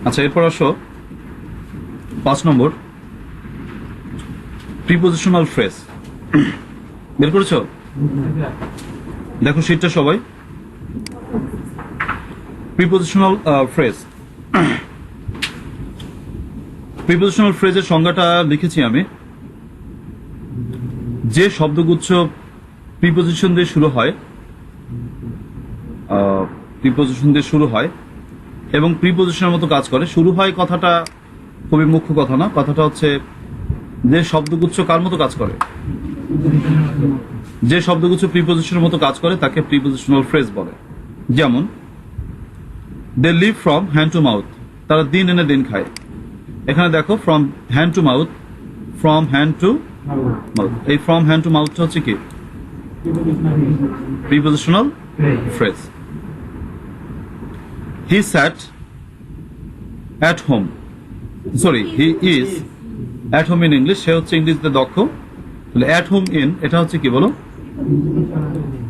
আচ্ছা, এরপর আসো 5 নম্বর প্রিপোজিশনাল ফ্রেজ। বের করেছো? দেখো শীটটা সবাই। প্রিপোজিশনাল ফ্রেজ, প্রিপোজিশনাল ফ্রেজের সংজ্ঞাটা লিখেছি আমি। যে শব্দগুচ্ছ প্রিপোজিশন দিয়ে শুরু হয়, প্রিপোজিশন দিয়ে শুরু হয় এবং প্রিপোজিশনের মতো কাজ করে। শুরু হয় কথাটা খুবই মুখ্য কথা না, কথাটা হচ্ছে যে শব্দগুচ্ছ কার মতো কাজ করে, যে শব্দগুচ্ছ প্রিপোজিশনের মতো কাজ করে তাকে প্রিপোজিশনাল ফ্রেজ বলে। যেমন they live from hand to mouth, তারা দিন এনে দিন খায়। এখানে দেখো from hand to mouth, from hand to mouth, এই ফ্রম হ্যান্ড টু মাউথটা হচ্ছে কি prepositional phrase. He sat at home, sorry he is at home in English, সে হচ্ছে ইংরেজিতে দক্ষ। তাহলে অ্যাট হোম ইন এটা হচ্ছে কি বলো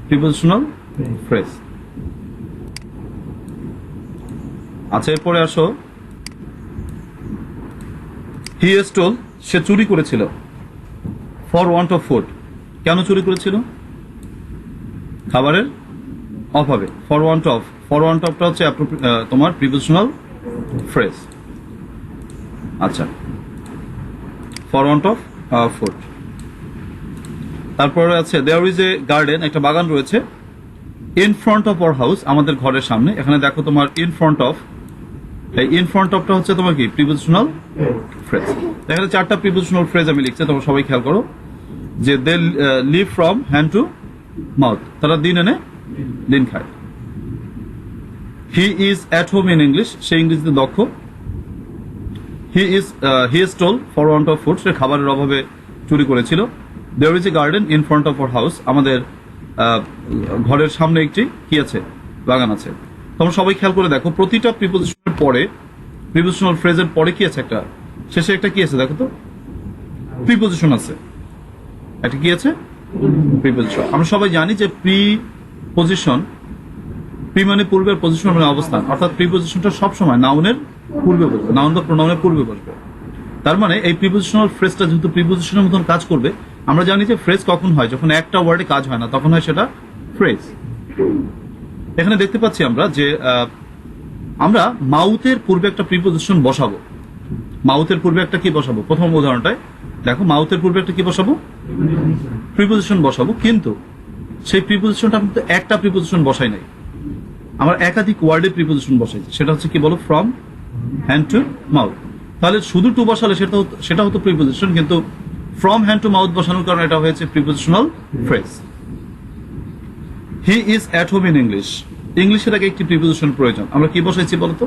প্রিপোজিশনাল ফ্রেজ। আচ্ছা, এরপরে আসো হি স্টোল, সে চুরি করেছিল। ফর ওয়ান্ট অফ ফুড, কেন চুরি করেছিল? খাবারের অভাবে। For want of, for want অফটা হচ্ছে তোমার প্রিপোজিশনাল ফ্রেজ। আচ্ছা, ফর ওয়ান্ট অফ ফুড। তারপরে আছে দেয়ার ইজ এ গার্ডেন, একটা বাগান রয়েছে। In front of our house, আমাদের ঘরের সামনে। এখানে দেখো তোমার ইন ফ্রন্ট অফ, এই ইন ফ্রন্ট অফটা হচ্ছে তোমার কি প্রিপোজিশনাল ফ্রেজ। এখানে 4টা প্রিপোজিশনাল ফ্রেজ আমি লিখছি, তোমরা সবাই খেয়াল করো। যে they live from hand to mouth, তারা দিন এনে দিন খায়। He is at home in English, সে ইংরেজিতে দক্ষ। He stole for want of food, সে খাবারের অভাবে চুরি করেছিল। There is a garden in front of our house, আমাদের ঘরের সামনে একটি কি আছে, বাগান আছে। তোমরা সবাই খেয়াল করে দেখো, প্রতিটা প্রিপোজিশনের পরে, প্রিপোজিশনাল ফ্রেজের পরে কি আছে, একটা শেষে একটা কি আছে দেখো তো, প্রিপোজিশন আছে। একটা কি আছে, প্রিপোজিশন। আমরা সবাই জানি যে প্রিপোজিশন, প্রি মানে পূর্বের, পজিশন মানে অবস্থান, অর্থাৎ প্রিপোজিশনটা সবসময় নাউনের পূর্বে বসবে, নাউন বা প্রোনাউনের পূর্বে বসবে। তার মানে এই প্রিপোজিশনাল ফ্রেজটা যেহেতু প্রিপোজিশনের মতন কাজ করবে, আমরা জানি যে ফ্রেজ কখন হয়, যখন একটা ওয়ার্ডে কাজ হয় না, তখন হয় সেটা ফ্রেজ। এখানে দেখতে পাচ্ছি আমরা যে আমরা মাউথের পূর্বে একটা প্রিপোজিশন বসাবো। মাউথের পূর্বে একটা কি বসাবো, প্রথম উদাহরণটায় দেখো, মাউথের পূর্বে একটা কি বসাবো, প্রিপোজিশন বসাবো। কিন্তু সেই প্রিপোজিশনটা কিন্তু একটা প্রিপোজিশন বসাই নাই, আমরা একাধিক ওয়ার্ডে প্রিপোজিশন বসাইছি। সেটা হচ্ছে কি বলো, ফ্রম হ্যান্ড টু মাউথ। তাহলে শুধু টু বসালে সেটা হতো প্রিপোজিশন, কিন্তু ফ্রম হ্যান্ড টু মাউথ বসানোর কারণে এটা হয়েছে prepositional phrase. He is at home in English, ইংলিশের আগে একটি প্রিপোজিশন প্রয়োজন। আমরা কি বসাইছি বলতো,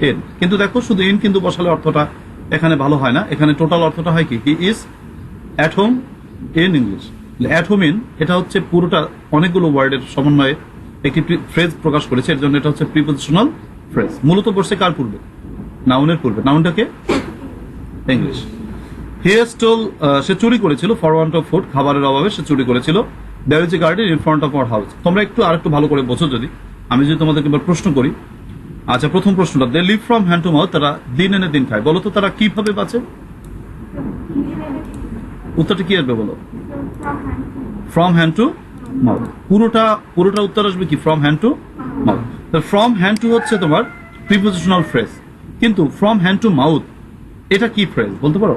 ইন। কিন্তু দেখো শুধু ইন কিন্তু বসালে অর্থটা এখানে ভালো হয় না। এখানে টোটাল অর্থটা হয় কি, হি is at home in English. At home in এটা হচ্ছে পুরোটা অনেকগুলো ওয়ার্ডের সমন্বয়ে একটি ফ্রেজ প্রকাশ করেছে, এর জন্য এটা হচ্ছে প্রিপোজিশনাল ফ্রেজ। মূলত বসছে কার পূর্বে, নাউনের পূর্বে। নাউনটাকে ইংলিশ। হি স্টোল, সে চুরি করেছিল। ফর ওয়ান্ট অফ ফুড, খাবারের অভাবে সে চুরি করেছিল। There is a garden in front of our house. তোমরা একটু আরেকটু ভালো করে বোঝো যদি আমি যদি তোমাদেরকে এবার প্রশ্ন করি। আচ্ছা, প্রথম প্রশ্নটা, they live from hand to mouth, তারা দিন এনে দিন খায়। বলো তো তারা কিভাবে বাঁচে? উত্তরটা কি আসবে বলো, ফ্রম হ্যান্ড টু মাউথ। পুরোটা উত্তর আসবে কি, from hand to mouth. From hand to হচ্ছে তোমার প্রিপোজিশনাল ফ্রেজ, কিন্তু ফ্রম হ্যান্ড টু মাউথ এটা কি ফ্রেজ বলতে পারো?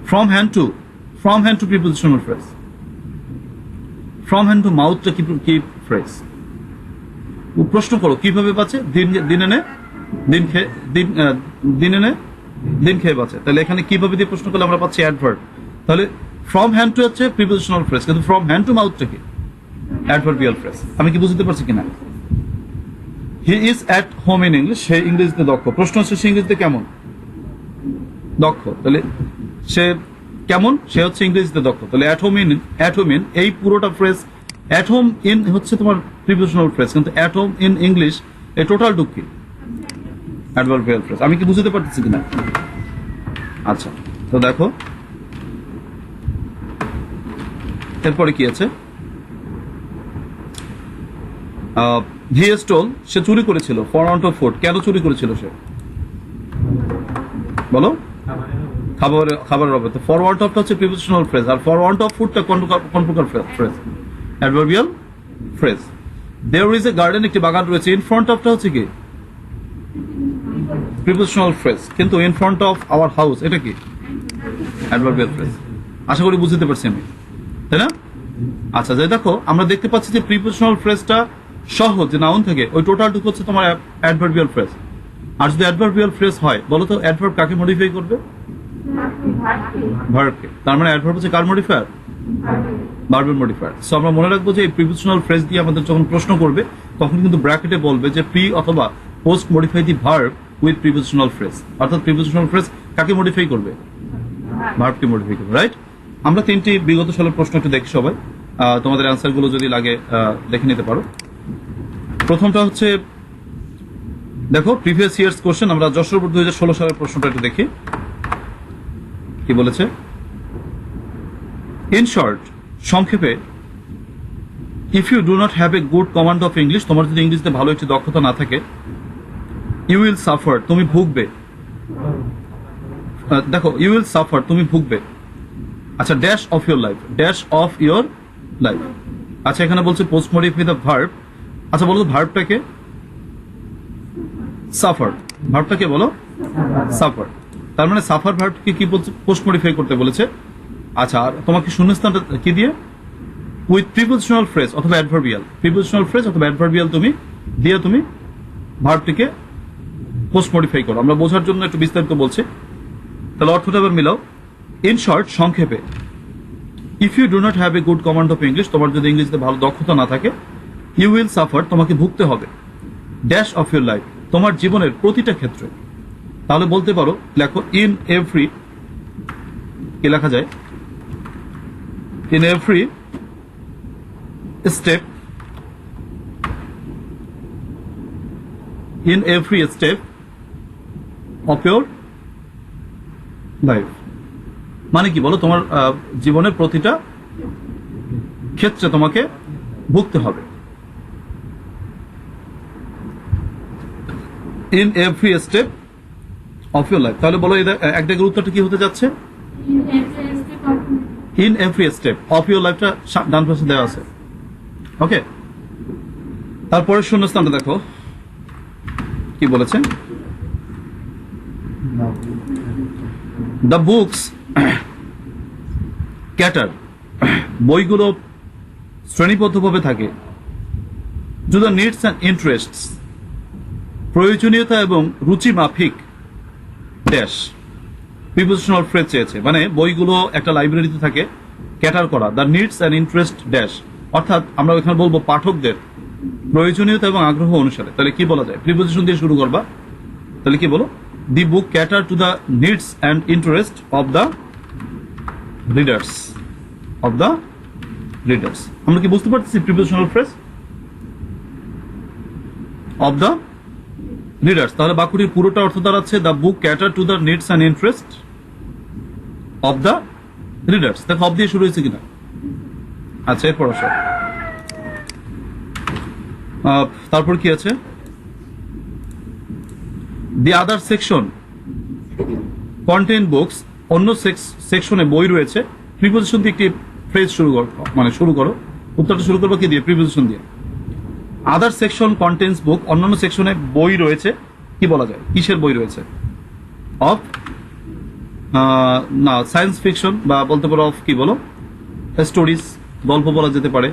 From hand to prepositional phrase. From hand to মাউথটা কি ফ্রেজ? প্রশ্ন করো কিভাবে বাঁচে, দিন এনে দিন খেয়ে বাঁচে। তাহলে এখানে কিভাবে দিয়ে প্রশ্ন করলে আমরা পাচ্ছি অ্যাডভার্ব। তাহলে ফ্রম হ্যান্ড টু হচ্ছে প্রিপোজিশনাল ফ্রেজ, কিন্তু ফ্রম হ্যান্ড টু মাউথটা কি অ্যাডভার্বিয়াল ফ্রেজ। আমি কি বুঝতে পারছি কিনা? He is at home in English, সে ইংরেজিতে দক্ষ। প্রশ্ন হচ্ছে সে ইংরেজিতে কেমন দক্ষ? তাহলে সে কেমন, সে হচ্ছে ইংরেজিতে দক্ষ। তাহলে অ্যাট হোম ইন এই পুরোটা ফ্রেজ, অ্যাট হোম ইন হচ্ছে তোমার প্রিপোজিশনাল ফ্রেজ, কিন্তু অ্যাট হোম ইন ইংলিশ এই টোটাল টুক কি অ্যাডভার্বিয়াল ফ্রেজ। আমি কি বুঝতে পারতেছি কিনা? আচ্ছা, তো দেখো এরপরে কি আছে, হি স্টোল, সে চুরি করেছিল। ফর ওয়ান্ট অফ ফুড, কেন চুরি করেছিল সে? বলো। খাবারের অভাবে। তো ফর ওয়ান্ট অফটা হচ্ছে প্রিপোজিশনাল ফ্রেজ, আর ফর ওয়ান্ট অফ ফুডটা কোন প্রকার phrase? Adverbial phrase. There is a garden, একটি বাগান রয়েছে। ইন ফ্রন্ট অফটা হচ্ছে কি? Prepositional phrase. কিন্তু in front of our house, এটা কি? Adverbial phrase. আশা করি বুঝতে পারছি আমি, তাই না? আচ্ছা, যাই দেখো, আমরা দেখতে পাচ্ছি যে প্রিপোজিশনাল ফ্রেজটা সহ যে নাউন থেকে ওই টোটালটুকু হচ্ছে তোমার অ্যাডভার্বিয়াল ফ্রেজ। আর যদি অ্যাডভার্বিয়াল ফ্রেজ হয়, বলো তো অ্যাডভার্ব কাকে মডিফাই করবে? ভার্বকে। তার মানে অ্যাডভার্ব হচ্ছে কার মডিফায়ার? ভার্বের মডিফায়ার। সো আমরা মনে রাখবো যে এই প্রিপোজিশনাল ফ্রেজ দিয়ে আমাদের যখন প্রশ্ন করবে তখন কিন্তু ব্র্যাকেটে বলবে যে প্রি অথবা post modify the verb with prepositional phrase. অর্থাৎ প্রিপোজিশনাল ফ্রেজ কাকে মডিফাই করবে? ভার্বকে মডিফাই করবে, রাইট? আমরা তিনটি বিগত সালের প্রশ্ন একটু দেখি সবাই, তোমাদের অ্যান্সার গুলো যদি লাগে দেখে নিতে পারো। প্রথমটা হচ্ছে দেখো, প্রিভিয়াস ইয়ার্স কোশ্চেন। আমরা যশোর বোর্ড 2016 সালের প্রশ্নটা একটু দেখি কি বলেছে। ইন শর্ট, সংক্ষেপে, if you do not have a good command of English, তোমার যদি ইংলিশে ভালো একটি দক্ষতা না থাকে, ইউ উইল সাফার, তুমি ভুগবে। দেখো, ইউ উইল সাফার, তুমি ভুগবে। আচ্ছা, dash of your life, dash of your life. আচ্ছা, এখানে বলছে পোস্ট মডিফাই দ্য ভার্ব। আচ্ছা, বলো ভার্বটাকে? সাফার। ভার্বটাকে বলো সাফার। তার মানে সাফার ভার্বকে কি বলছে? পোস্ট মডিফাই করতে বলেছে। আচ্ছা, আর তোমাকে শূন্যস্থানটা কি দিয়ে? উইথ প্রিপোজিশনাল ফ্রেজ অথবা অ্যাডভার্বিয়াল। প্রিপোজিশনাল ফ্রেজ অথবা অ্যাডভার্বিয়াল তুমি দিয়ে তুমি ভার্বটিকে পোস্ট মডিফাই করো। আমরা বোঝার জন্য একটু বিস্তারিত বলছি, তাহলে অর্থটা এবার মিলাও। ইন শর্ট, সংক্ষেপে, if you do not have a good command of English, তোমার যদি ইংলিশে ভালো দক্ষতা না থাকে, ইউ উইল সাফার, তোমাকে ভুগতে হবে। ড্যাশ অফ ইউর লাইফ, তোমার জীবনের প্রতিটা ক্ষেত্রে। তাহলে বলতে পারো, লেখো ইন এভরি, কি লেখা যায়? In every step, in every step of your life. মানে কি বলো? তোমার জীবনের প্রতিটা ক্ষেত্রে তোমাকে ভুগতে হবে। In every step of your life. তাহলে বলো এক দাগের উত্তরটা কি হতে যাচ্ছে? In every step of your লাইফটা ডান পাশে দেওয়া আছে। ওকে, তারপরে শূন্যস্থানটা দেখো কি বলেছে। দ্য বুকস ক্যাটার, বইগুলো শ্রেণীবদ্ধভাবে থাকে। টু দ্য নিডস অ্যান্ড ইন্টারেস্টস, প্রয়োজনীয়তা এবং রুচি মাফিক ড্যাশ। প্রিপোজিশনাল ফ্রেজ চেয়েছে, মানে বইগুলো একটা লাইব্রেরিতে থাকে, ক্যাটার করা। The needs and interest dash, অর্থাৎ আমরা এখানে বলবো পাঠকদের প্রয়োজনীয়তা এবং আগ্রহ অনুসারে। তাহলে কি বলা যায়? প্রিপোজিশন দিয়ে শুরু করবা। তাহলে কি বলো? The book cater to the needs and interest of the readers. Of the readers, আমরা কি বুঝতে পারছি? Prepositional phrase of the readers. তাহলে বাক্যটির পুরোটা অর্থ দাঁড়াচ্ছে the book cater to the needs and interest of the readers. দেখো অফ দিয়ে শুরু হয়েছে কিনা। আচ্ছা, এরপর আসো, তারপর কি আছে? দি আদার সেকশন কন্টেন বুকস, অন্য সেকশনে বই রয়েছে। প্রিপোজিশন দিয়ে একটি ফ্রেজ শুরু করো, মানে শুরু করো। উত্তরটা শুরু করবো কি দিয়ে? প্রিপোজিশন দিয়ে। আদার সেকশন কন্টেন্স বুক, অন্যান্য সেকশনে বই রয়েছে। কি বলা যায়? কিসের বই রয়েছে? অফ, না, সায়েন্স ফিকশন, বা বলতে পারো অফ, কি বলো? স্টোরিজ, গল্প বলা যেতে পারে।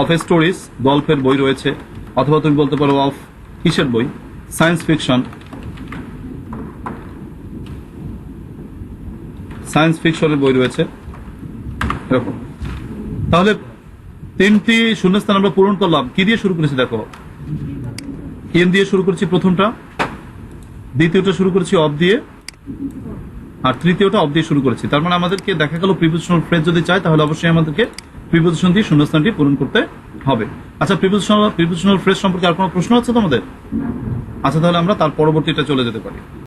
অফ স্টোরিজ, গল্পের বই রয়েছে। অথবা তুমি বলতে পারো অফ কিসের বই? সায়েন্স ফিকশন, সায়েন্স ফিকশনের বই রয়েছে, এরকম। তাহলে তিনটি শূন্যস্থান আমরা পূরণ করলাম। কি দিয়ে শুরু করেছি? দেখো, ইন দিয়ে শুরু করেছি প্রথমটা, দ্বিতীয়টা শুরু করেছি অফ দিয়ে, আর তৃতীয়টা অফ দিয়ে শুরু করেছি। তার মানে আমাদেরকে দেখা গেল প্রিপোজিশনাল ফ্রেজ যদি চাই তাহলে অবশ্যই আমাদেরকে প্রিপোজিশন দিয়ে শূন্যস্থানটি পূরণ করতে হবে। আচ্ছা, প্রিপোজিশনাল ফ্রেজ সম্পর্কে আর কোনো প্রশ্ন আছে তোমাদের? আচ্ছা, তাহলে আমরা তার পরবর্তীটা চলে যেতে পারি।